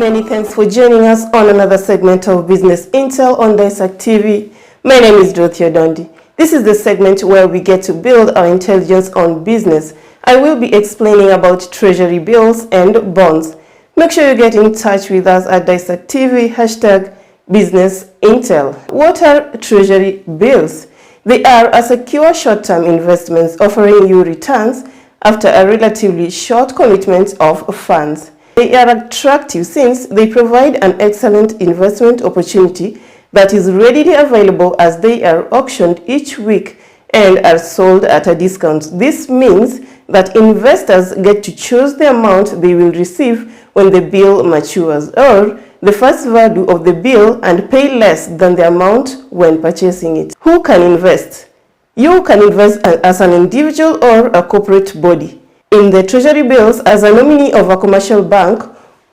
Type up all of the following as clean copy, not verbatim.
Many thanks for joining us on another segment of Business Intel on Daesak TV. My name is Dorothy Odondi. This is the segment where we get to build our intelligence on business. I will be explaining about Treasury bills and bonds. Make sure you get in touch with us at Daesak TV, #BusinessIntel. What are Treasury bills? They are a secure short-term investments offering you returns after a relatively short commitment of funds. They are attractive since they provide an excellent investment opportunity that is readily available as they are auctioned each week and are sold at a discount. This means that investors get to choose the amount they will receive when the bill matures, or the first value of the bill, and pay less than the amount when purchasing it. Who can invest? You can invest as an individual or a corporate body in the Treasury bills as a nominee of a commercial bank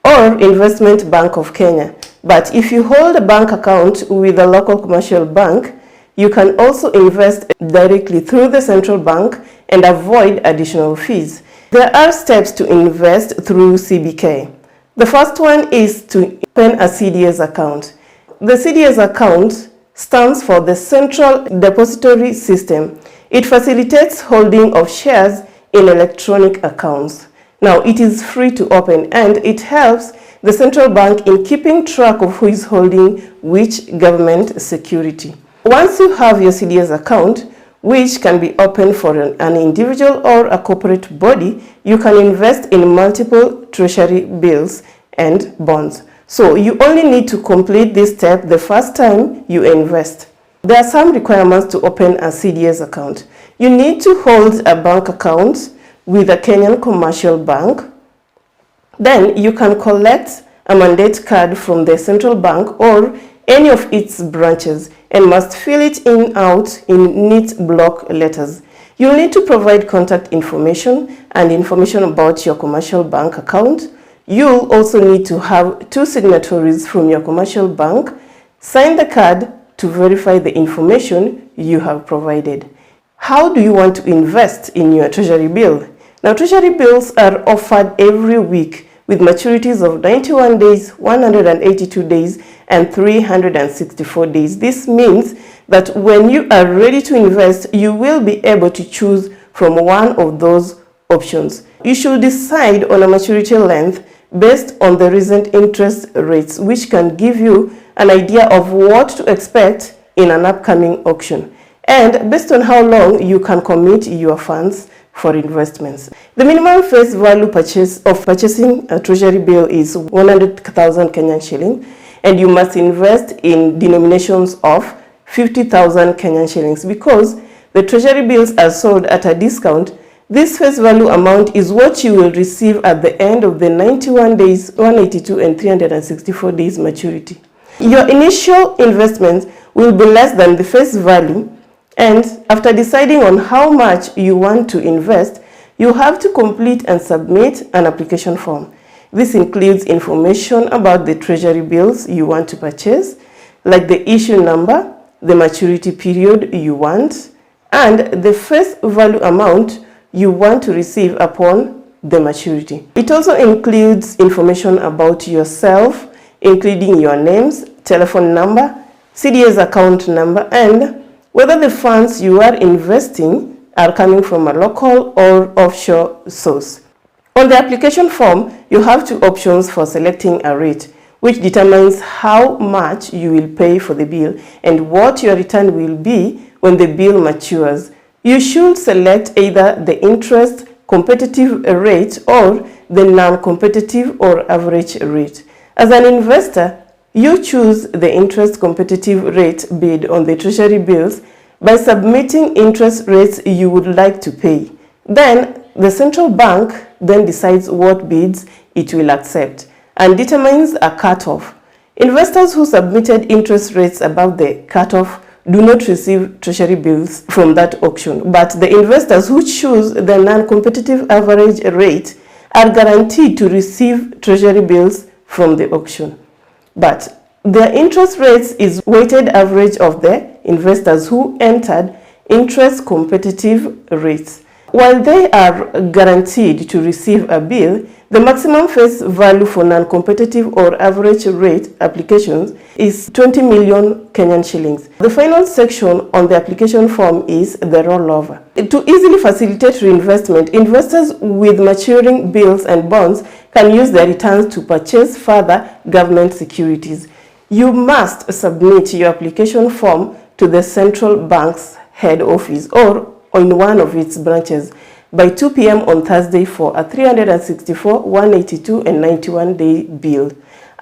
or investment bank of Kenya. But if you hold a bank account with a local commercial bank, you can also invest directly through the central bank and avoid additional fees. There are steps to invest through CBK. The first one is to open a CDS account. The CDS account stands for the Central Depository System. It facilitates holding of shares in electronic accounts. Now, it is free to open and it helps the central bank in keeping track of who is holding which government security. Once you have your CDS account, which can be opened for an individual or a corporate body, you can invest in multiple Treasury bills and bonds. So you only need to complete this step the first time you invest. There are some requirements to open a CDS account. You need to hold a bank account with a Kenyan commercial bank. Then you can collect a mandate card from the central bank or any of its branches and must fill it out in neat block letters. You'll need to provide contact information and information about your commercial bank account. You'll also need to have 2 signatories from your commercial bank sign the card to verify the information you have provided. How do you want to invest in your Treasury bill? Now, Treasury bills are offered every week with maturities of 91 days, 182 days, and 364 days. This means that when you are ready to invest, you will be able to choose from one of those options. You should decide on a maturity length based on the recent interest rates, which can give you an idea of what to expect in an upcoming auction, and based on how long you can commit your funds for investments. The minimum face value purchasing a Treasury bill is 100,000 Kenyan shilling, and you must invest in denominations of 50,000 Kenyan shillings. Because the Treasury bills are sold at a discount, this face value amount is what you will receive at the end of the 91 days, 182 and 364 days maturity. Your initial investment will be less than the face value, and after deciding on how much you want to invest, you have to complete and submit an application form. This includes information about the Treasury bills you want to purchase, like the issue number, the maturity period you want, and the face value amount you want to receive upon the maturity. It also includes information about yourself, including your names, telephone number, CDS account number, and whether the funds you are investing are coming from a local or offshore source. On the application form, you have 2 options for selecting a rate, which determines how much you will pay for the bill and what your return will be when the bill matures. You should select either the interest competitive rate or the non-competitive or average rate. As an investor, you choose the interest competitive rate bid on the Treasury bills by submitting interest rates you would like to pay. Then the central bank then decides what bids it will accept and determines a cutoff. Investors who submitted interest rates above the cutoff do not receive Treasury bills from that auction, but the investors who choose the non-competitive average rate are guaranteed to receive Treasury bills from the auction. But the interest rates is weighted average of the investors who entered interest competitive rates. While they are guaranteed to receive a bill, the maximum face value for non-competitive or average rate applications is 20 million Kenyan shillings. The final section on the application form is the rollover. To easily facilitate reinvestment, investors with maturing bills and bonds can use their returns to purchase further government securities. You must submit your application form to the central bank's head office or in one of its branches by 2 p.m. on Thursday for a 364, 182, and 91-day bill.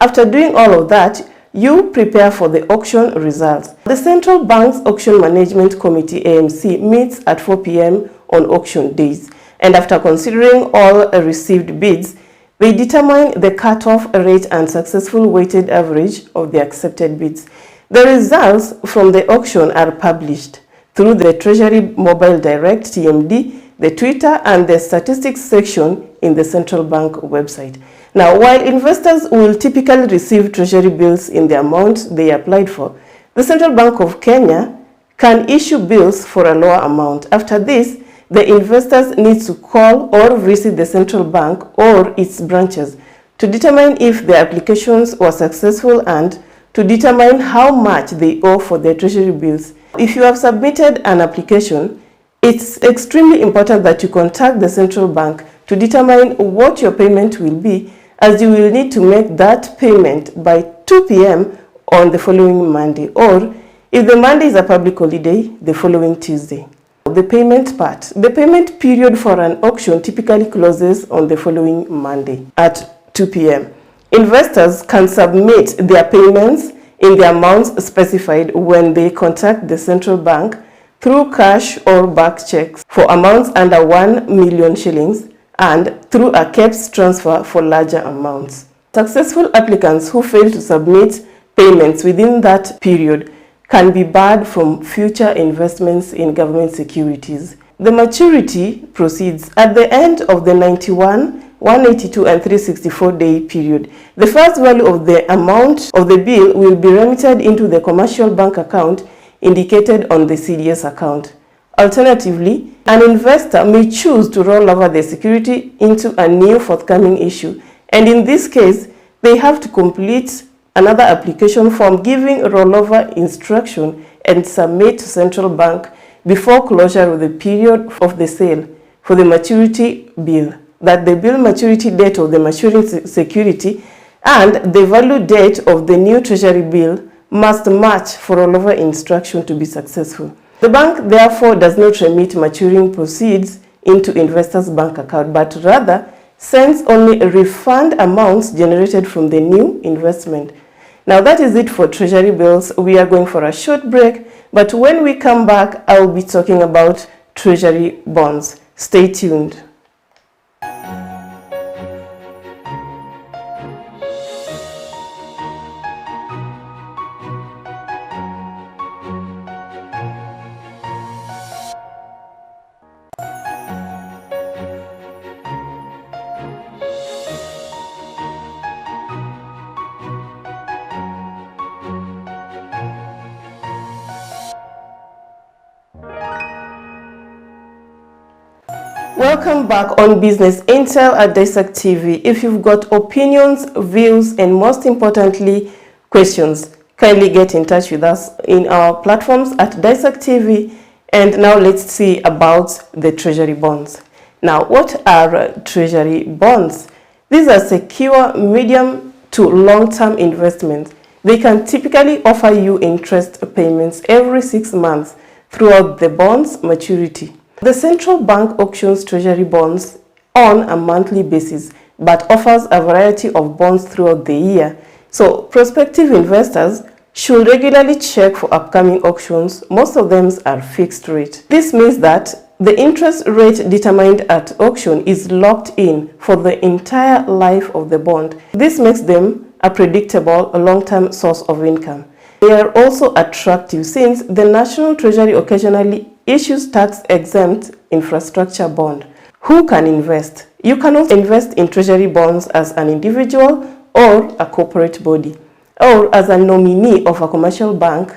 After doing all of that, you prepare for the auction results. The Central Bank's Auction Management Committee AMC meets at 4 p.m. on auction days, and after considering all received bids, they determine the cutoff rate and successful weighted average of the accepted bids. The results from the auction are published through the Treasury Mobile Direct TMD, the Twitter, and the statistics section in the Central Bank website. Now, while investors will typically receive Treasury bills in the amount they applied for, the Central Bank of Kenya can issue bills for a lower amount. After this, the investors need to call or visit the Central Bank or its branches to determine if their applications were successful and to determine how much they owe for their Treasury bills. If you have submitted an application, it's extremely important that you contact the Central Bank to determine what your payment will be, as you will need to make that payment by 2 p.m. on the following Monday, or if the Monday is a public holiday, the following Tuesday. The payment part. The payment period for an auction typically closes on the following Monday at 2 p.m. Investors can submit their payments in the amounts specified when they contact the Central Bank through cash or back checks for amounts under 1 million shillings and through a KEPS transfer for larger amounts. Successful applicants who fail to submit payments within that period can be barred from future investments in government securities. The maturity proceeds at the end of the 91, 182 and 364-day period. The first value of the amount of the bill will be remitted into the commercial bank account indicated on the CDS account. Alternatively, an investor may choose to roll over the security into a new forthcoming issue, and in this case, they have to complete another application form giving rollover instruction and submit to Central Bank before closure of the period of the sale for the maturity bill, that the bill maturity date of the maturing security and the value date of the new Treasury bill must match for rollover instruction to be successful. The bank therefore does not remit maturing proceeds into investors' bank account, but rather sends only refund amounts generated from the new investment. Now that is it for Treasury bills. We are going for a short break, but when we come back, I will be talking about Treasury bonds. Stay tuned. Welcome back on Business Intel at Daesak TV. If you've got opinions, views, and most importantly, questions, kindly get in touch with us in our platforms at Daesak TV. And now let's see about the Treasury bonds. Now, what are Treasury bonds? These are secure medium to long-term investments. They can typically offer you interest payments every 6 months throughout the bond's maturity. The central bank auctions Treasury bonds on a monthly basis, but offers a variety of bonds throughout the year. So prospective investors should regularly check for upcoming auctions. Most of them are fixed rate. This means that the interest rate determined at auction is locked in for the entire life of the bond. This makes them a predictable long-term source of income. They are also attractive since the National Treasury occasionally issues tax-exempt infrastructure bond. Who can invest? You can also invest in Treasury bonds as an individual or a corporate body, or as a nominee of a commercial bank,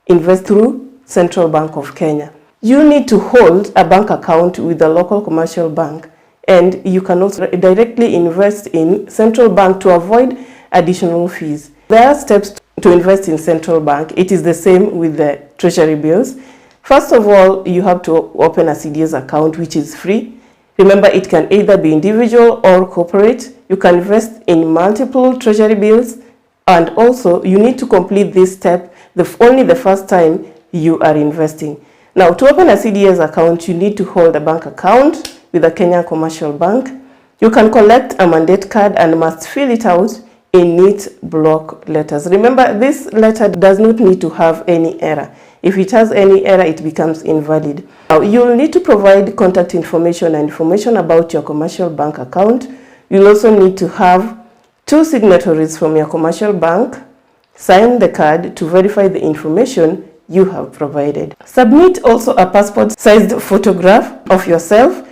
invest through Central Bank of Kenya. you need to hold a bank account with a local commercial bank, and you can also directly invest in central bank to avoid additional fees. There are steps to invest in central bank. It is the same with the treasury bills. First of all, you have to open a CDS account, which is free. Remember, it can either be individual or corporate. You can invest in multiple treasury bills, and also you need to complete this step only the first time you are investing. Now, to open a CDS account, you need to hold a bank account with a Kenyan commercial bank. You can collect a mandate card and must fill it out in neat block letters. Remember, this letter does not need to have any error. If it has any error, it becomes invalid. Now, you'll need to provide contact information and information about your commercial bank account. You'll also need to have 2 signatories from your commercial bank sign the card to verify the information you have provided. Submit also a passport-sized photograph of yourself,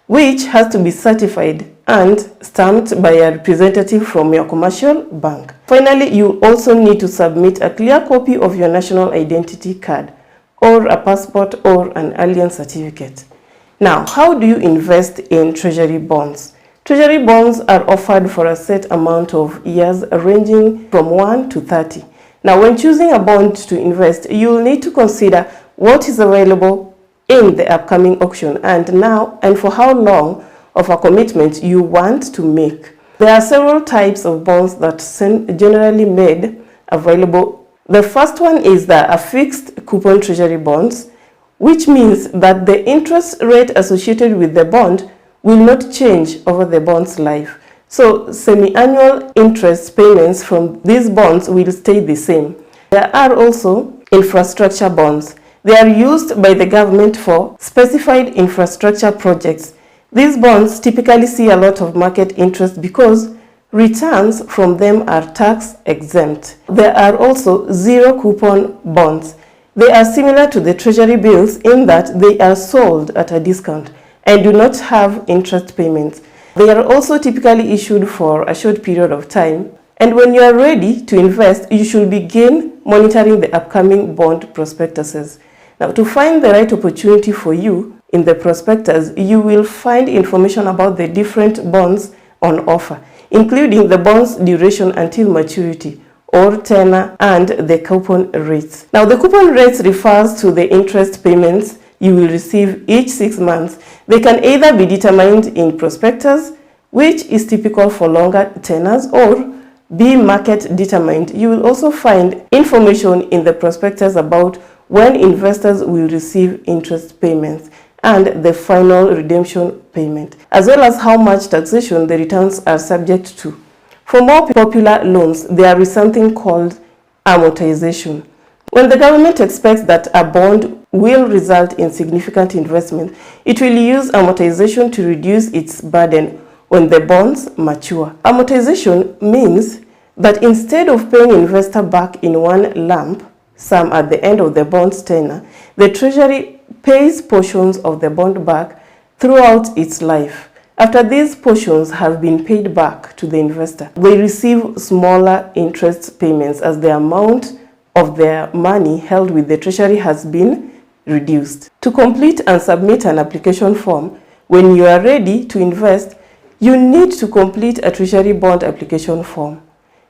which has to be certified and stamped by a representative from your commercial bank. Finally, you also need to submit a clear copy of your national identity card or a passport or an alien certificate. Now, how do you invest in treasury bonds? Treasury bonds are offered for a set amount of years ranging from 1 to 30. Now, when choosing a bond to invest, you will need to consider what is available in the upcoming auction and for how long of a commitment you want to make. There are several types of bonds that are generally made available. The first one is a fixed coupon treasury bonds, which means that the interest rate associated with the bond will not change over the bond's life. So semi-annual interest payments from these bonds will stay the same. There are also infrastructure bonds. They are used by the government for specified infrastructure projects. These bonds typically see a lot of market interest because returns from them are tax exempt. There are also zero coupon bonds. They are similar to the treasury bills in that they are sold at a discount and do not have interest payments. They are also typically issued for a short period of time, and when you are ready to invest, you should begin monitoring the upcoming bond prospectuses. Now, to find the right opportunity for you in the prospectus, you will find information about the different bonds on offer, including the bond's duration until maturity or tenor and the coupon rates. Now, the coupon rates refers to the interest payments you will receive each 6 months. They can either be determined in prospectus, which is typical for longer tenors, or be market determined. You will also find information in the prospectus about when investors will receive interest payments and the final redemption payment, as well as how much taxation the returns are subject to. For more popular loans, there is something called amortization. When the government expects that a bond will result in significant investment, it will use amortization to reduce its burden when the bonds mature. Amortization means that instead of paying investor back in one lump sum at the end of the bond's tenure, the Treasury pays portions of the bond back throughout its life. After these portions have been paid back to the investor, they receive smaller interest payments as the amount of their money held with the Treasury has been reduced. To complete and submit an application form, when you are ready to invest, you need to complete a Treasury bond application form.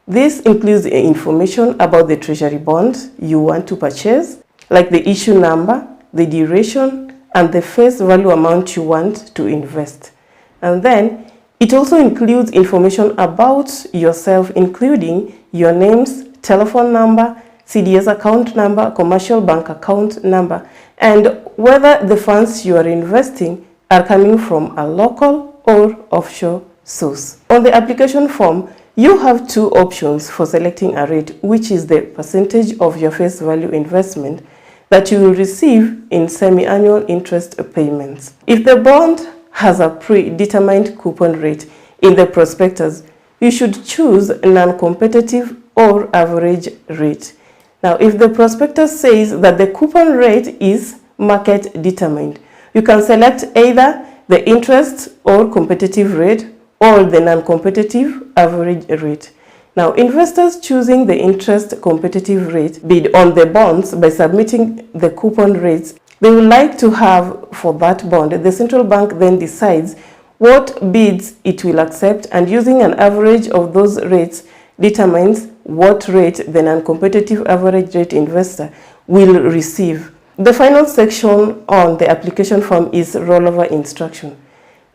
This includes information about the Treasury bond you want to purchase, like the issue number, the duration, and the face value amount you want to invest. And then it also includes information about yourself, including your names, telephone number, CDS account number, commercial bank account number, and whether the funds you are investing are coming from a local or offshore source. On the application form, you have 2 options for selecting a rate, which is the percentage of your face value investment that you will receive in semi-annual interest payments. If the bond has a predetermined coupon rate in the prospectus, you should choose non-competitive or average rate. Now, if the prospectus says that the coupon rate is market determined, you can select either the interest or competitive rate or the non-competitive average rate. Now, investors choosing the interest competitive rate bid on the bonds by submitting the coupon rates they would like to have for that bond. The central bank then decides what bids it will accept, and using an average of those rates determines what rate the non-competitive average rate investor will receive. The final section on the application form is rollover instruction.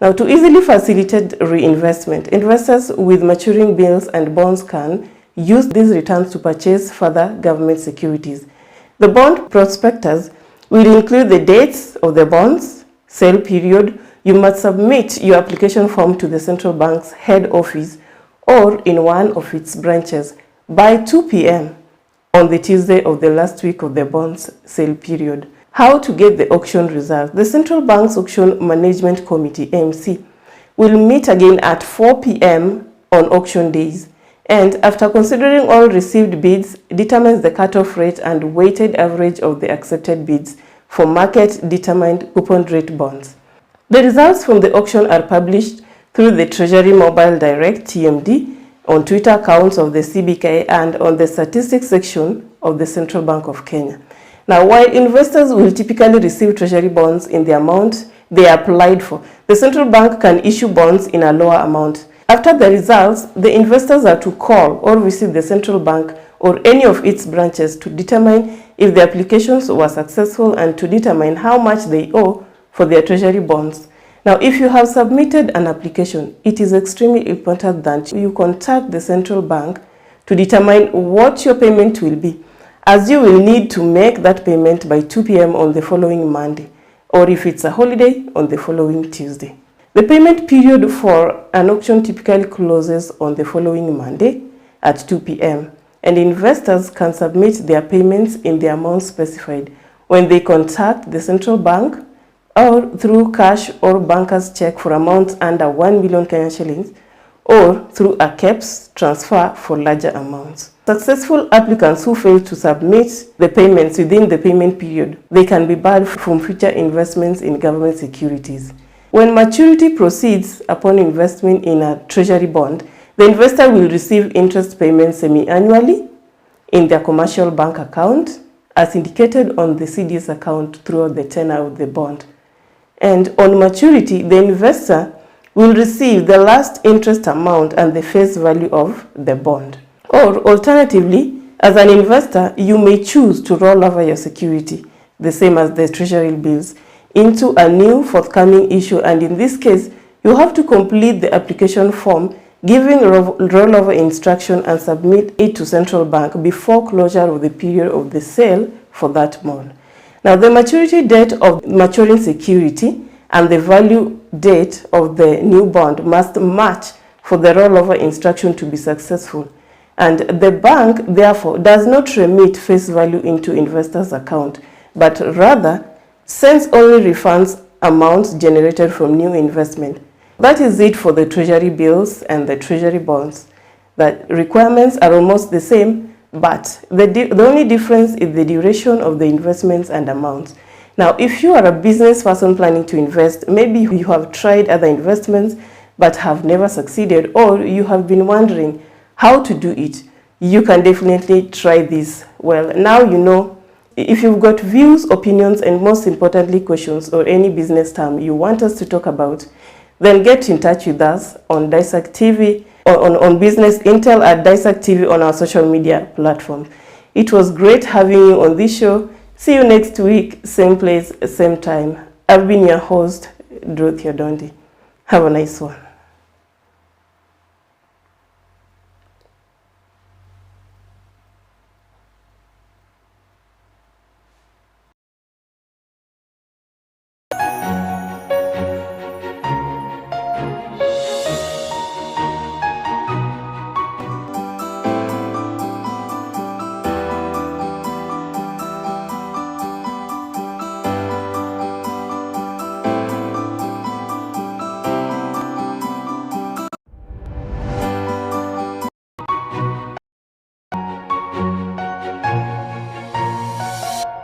Now, to easily facilitate reinvestment, investors with maturing bills and bonds can use these returns to purchase further government securities. The bond prospectus will include the dates of the bonds, sale period. You must submit your application form to the central bank's head office or in one of its branches by 2 p.m. on the Tuesday of the last week of the bond's sale period. How to get the auction results? The Central Bank's Auction Management Committee, AMC, will meet again at 4 p.m. on auction days, and after considering all received bids, determines the cutoff rate and weighted average of the accepted bids for market-determined coupon rate bonds. The results from the auction are published through the Treasury Mobile Direct (TMD) on Twitter accounts of the CBK and on the statistics section of the Central Bank of Kenya. Now, while investors will typically receive treasury bonds in the amount they applied for, the central bank can issue bonds in a lower amount. After the results, the investors are to call or visit the central bank or any of its branches to determine if the applications were successful and to determine how much they owe for their treasury bonds. Now, if you have submitted an application, it is extremely important that you contact the central bank to determine what your payment will be, as you will need to make that payment by 2 p.m. on the following Monday, or if it's a holiday, on the following Tuesday. The payment period for an auction typically closes on the following Monday at 2 p.m., and investors can submit their payments in the amount specified when they contact the central bank or through cash or banker's check for amounts under 1 million Kenyan shillings, or through a KEPS transfer for larger amounts. Successful applicants who fail to submit the payments within the payment period, they can be barred from future investments in government securities. When maturity proceeds upon investment in a treasury bond, the investor will receive interest payments semi-annually in their commercial bank account, as indicated on the CDS account throughout the tenure of the bond. And on maturity, the investor will receive the last interest amount and the face value of the bond. Or alternatively, as an investor, you may choose to roll over your security, the same as the treasury bills, into a new forthcoming issue, and in this case, you have to complete the application form, giving rollover instruction and submit it to central bank before closure of the period of the sale for that bond. Now, the maturity date of maturing security and the value date of the new bond must match for the rollover instruction to be successful. And the bank, therefore, does not remit face value into investors' account, but rather sends only refunds amounts generated from new investment. That is it for the treasury bills and the treasury bonds. The requirements are almost the same, but the only difference is the duration of the investments and amounts. Now, if you are a business person planning to invest, maybe you have tried other investments but have never succeeded, or you have been wondering how to do it, you can definitely try this. Well, now you know. If you've got views, opinions, and most importantly questions or any business term you want us to talk about, then get in touch with us on Daesak TV or on Business Intel at Daesak TV on our social media platform. It was great having you on this show. See you next week, same place, same time. I've been your host, Dorothy Odondi. Have a nice one.